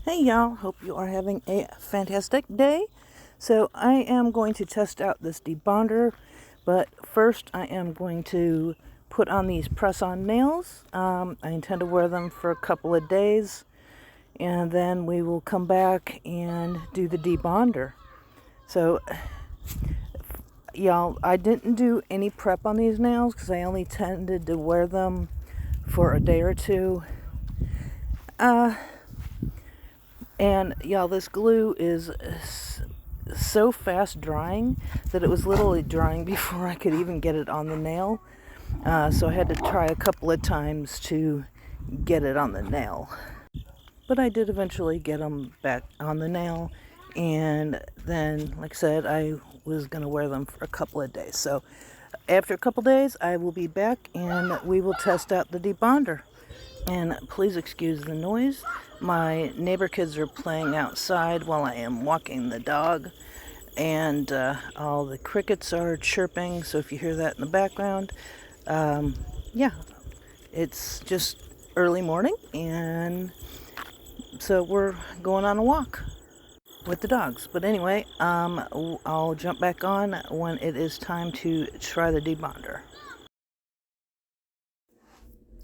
Hey y'all, hope you are having a fantastic day. So I am going to test out this debonder, but first I am going to put on these press-on nails. I intend to wear them for a couple of days, and then we will come back and do the debonder. So y'all, I didn't do any prep on these nails because I only tended to wear them for a day or two. And y'all, this glue is so fast drying that it was literally drying before I could even get it on the nail. So I had to try a couple of times to get it on the nail. But I did eventually get them back on the nail. And then, like I said, I was going to wear them for a couple of days. So after a couple of days, I will be back and we will test out the debonder. And please excuse the noise. My neighbor kids are playing outside while I am walking the dog. And all the crickets are chirping. So if you hear that in the background, yeah, it's just early morning. And so we're going on a walk with the dogs. But anyway, I'll jump back on when it is time to try the debonder.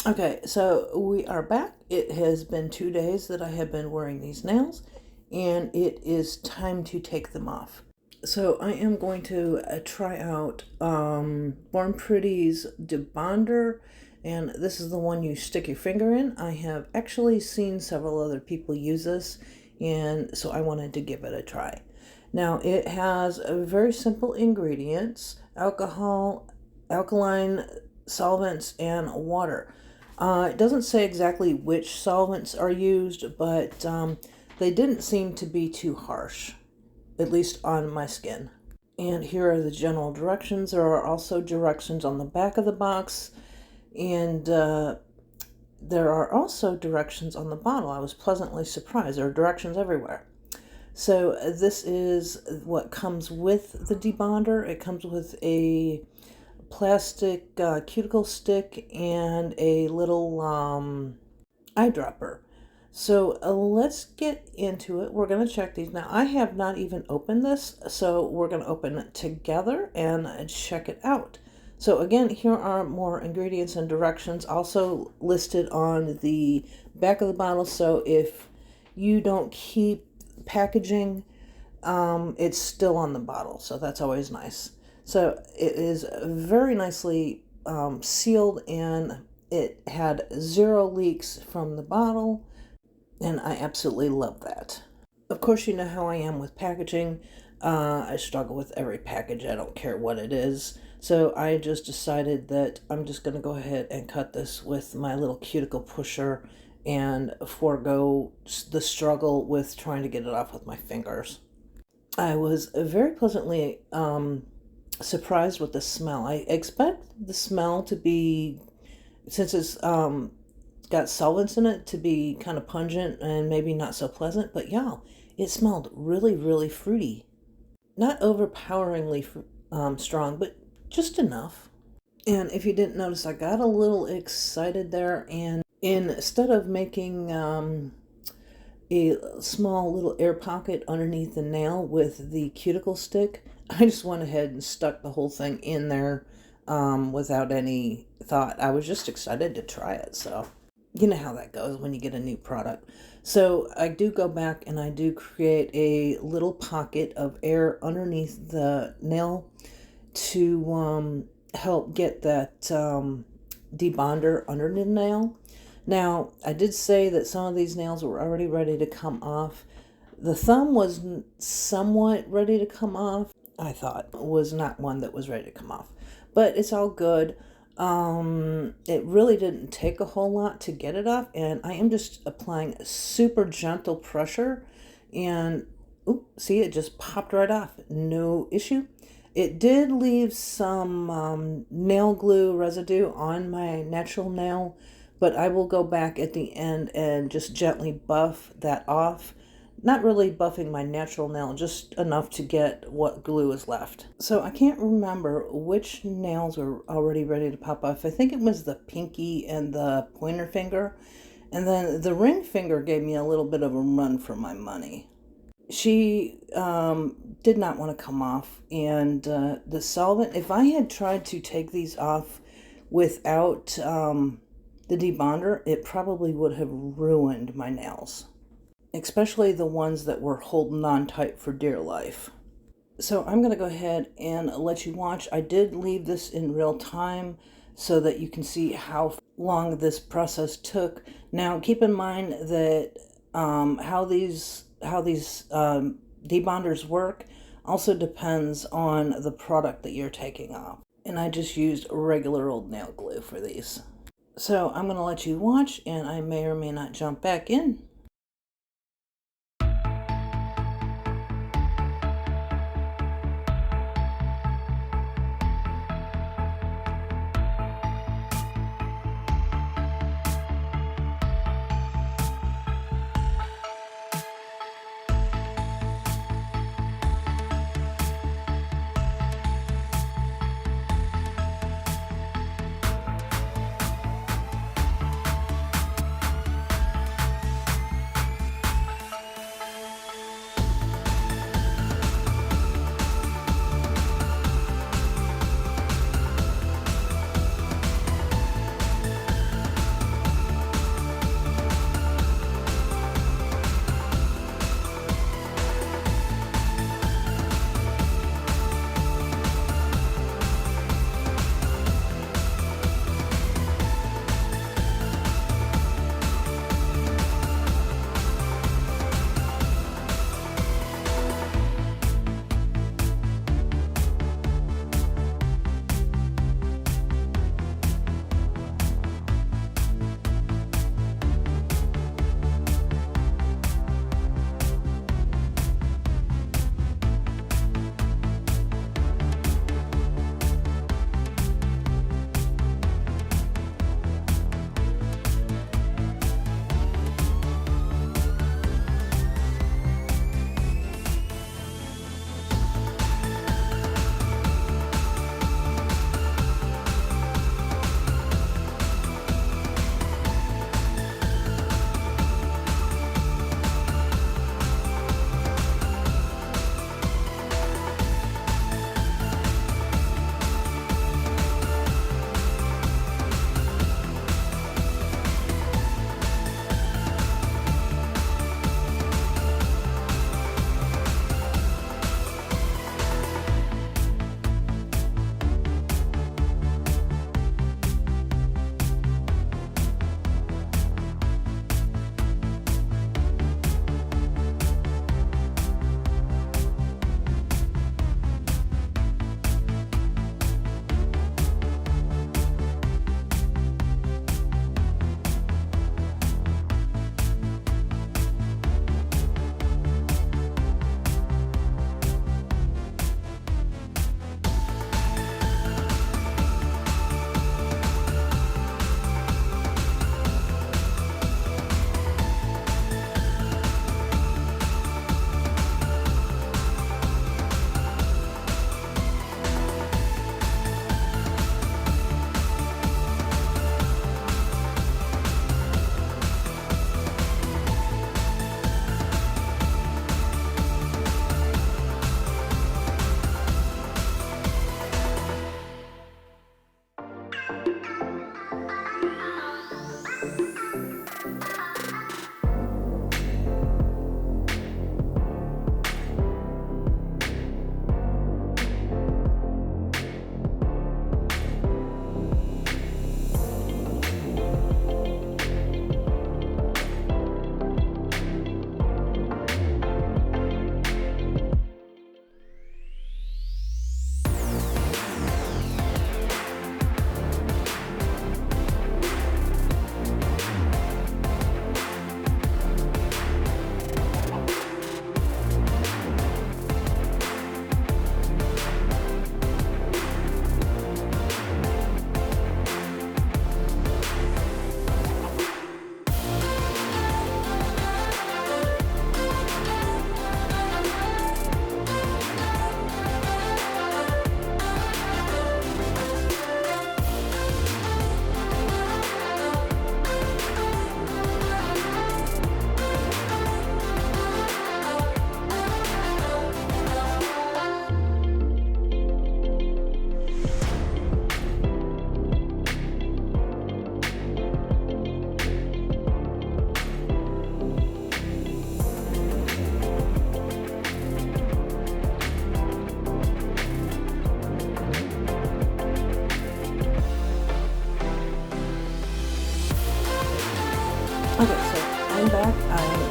Okay, so we are back. It has been 2 days that I have been wearing these nails, and it is time to take them off. So I am going to try out Born Pretty's Debonder, and this is the one you stick your finger in. I have actually seen several other people use this, and so I wanted to give it a try. Now it has very simple ingredients: alcohol, alkaline solvents, and water. It doesn't say exactly which solvents are used, but they didn't seem to be too harsh, at least on my skin. And here are the general directions. There are also directions on the back of the box, and there are also directions on the bottle. I was pleasantly surprised. There are directions everywhere. So this is what comes with the debonder. It comes with a plastic cuticle stick and a little eyedropper. So let's get into it. We're going to check these. Now, I have not even opened this, so we're going to open it together and check it out. So again, here are more ingredients and directions also listed on the back of the bottle. So if you don't keep packaging, it's still on the bottle. So that's always nice. So it is very nicely sealed, and it had 0 leaks from the bottle, and I absolutely love that. Of course, you know how I am with packaging. I struggle with every package. I don't care what it is. So I just decided that I'm just going to go ahead and cut this with my little cuticle pusher and forego the struggle with trying to get it off with my fingers. I was very pleasantly surprised with the smell. I expect the smell to be, since it's got solvents in it, to be kind of pungent and maybe not so pleasant, but y'all, it smelled really, really fruity. Not overpoweringly strong, but just enough. And if you didn't notice, I got a little excited there, and instead of making a small little air pocket underneath the nail with the cuticle stick, I just went ahead and stuck the whole thing in there without any thought. I was just excited to try it. So you know how that goes when you get a new product. So I do go back and I do create a little pocket of air underneath the nail to help get that debonder under the nail. Now, I did say that some of these nails were already ready to come off. The thumb was somewhat ready to come off. I thought was not one that was ready to come off, but it's all good. It really didn't take a whole lot to get it off, and I am just applying super gentle pressure, and see, it just popped right off. No issue. It did leave some nail glue residue on my natural nail, but I will go back at the end and just gently buff that off. Not really buffing my natural nail, just enough to get what glue is left. So I can't remember which nails were already ready to pop off. I think it was the pinky and the pointer finger. And then the ring finger gave me a little bit of a run for my money. She did not want to come off, and the solvent, if I had tried to take these off without the debonder, it probably would have ruined my nails, especially the ones that were holding on tight for dear life. So I'm going to go ahead and let you watch. I did leave this in real time so that you can see how long this process took. Now keep in mind that how these debonders work also depends on the product that you're taking off. And I just used regular old nail glue for these. So I'm going to let you watch, and I may or may not jump back in.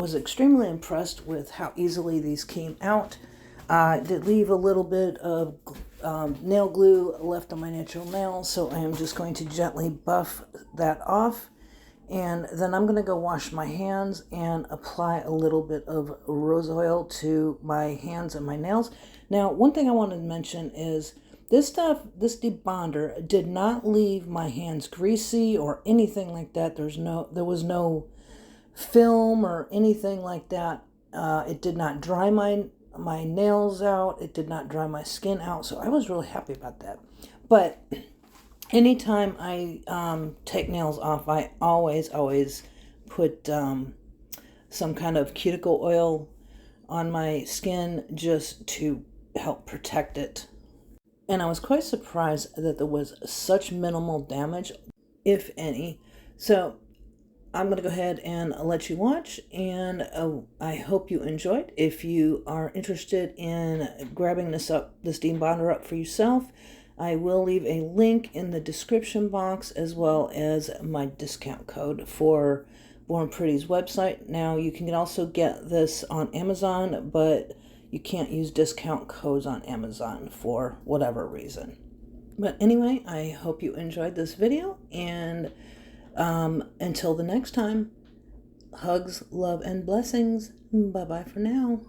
was extremely impressed with how easily these came out. I did leave a little bit of nail glue left on my natural nails, so I am just going to gently buff that off. And then I'm going to go wash my hands and apply a little bit of rose oil to my hands and my nails. Now, one thing I wanted to mention is this Debonder did not leave my hands greasy or anything like that. There was no film or anything like that. It did not dry my nails out. It did not dry my skin out. So I was really happy about that. But anytime I take nails off, I always put some kind of cuticle oil on my skin just to help protect it. And I was quite surprised that there was such minimal damage, if any. So I'm going to go ahead and let you watch, and I hope you enjoyed. If you are interested in grabbing this Debonder up for yourself, I will leave a link in the description box as well as my discount code for Born Pretty's website. Now, you can also get this on Amazon, but you can't use discount codes on Amazon for whatever reason. But anyway, I hope you enjoyed this video, and until the next time, hugs, love, and blessings. Bye-bye for now.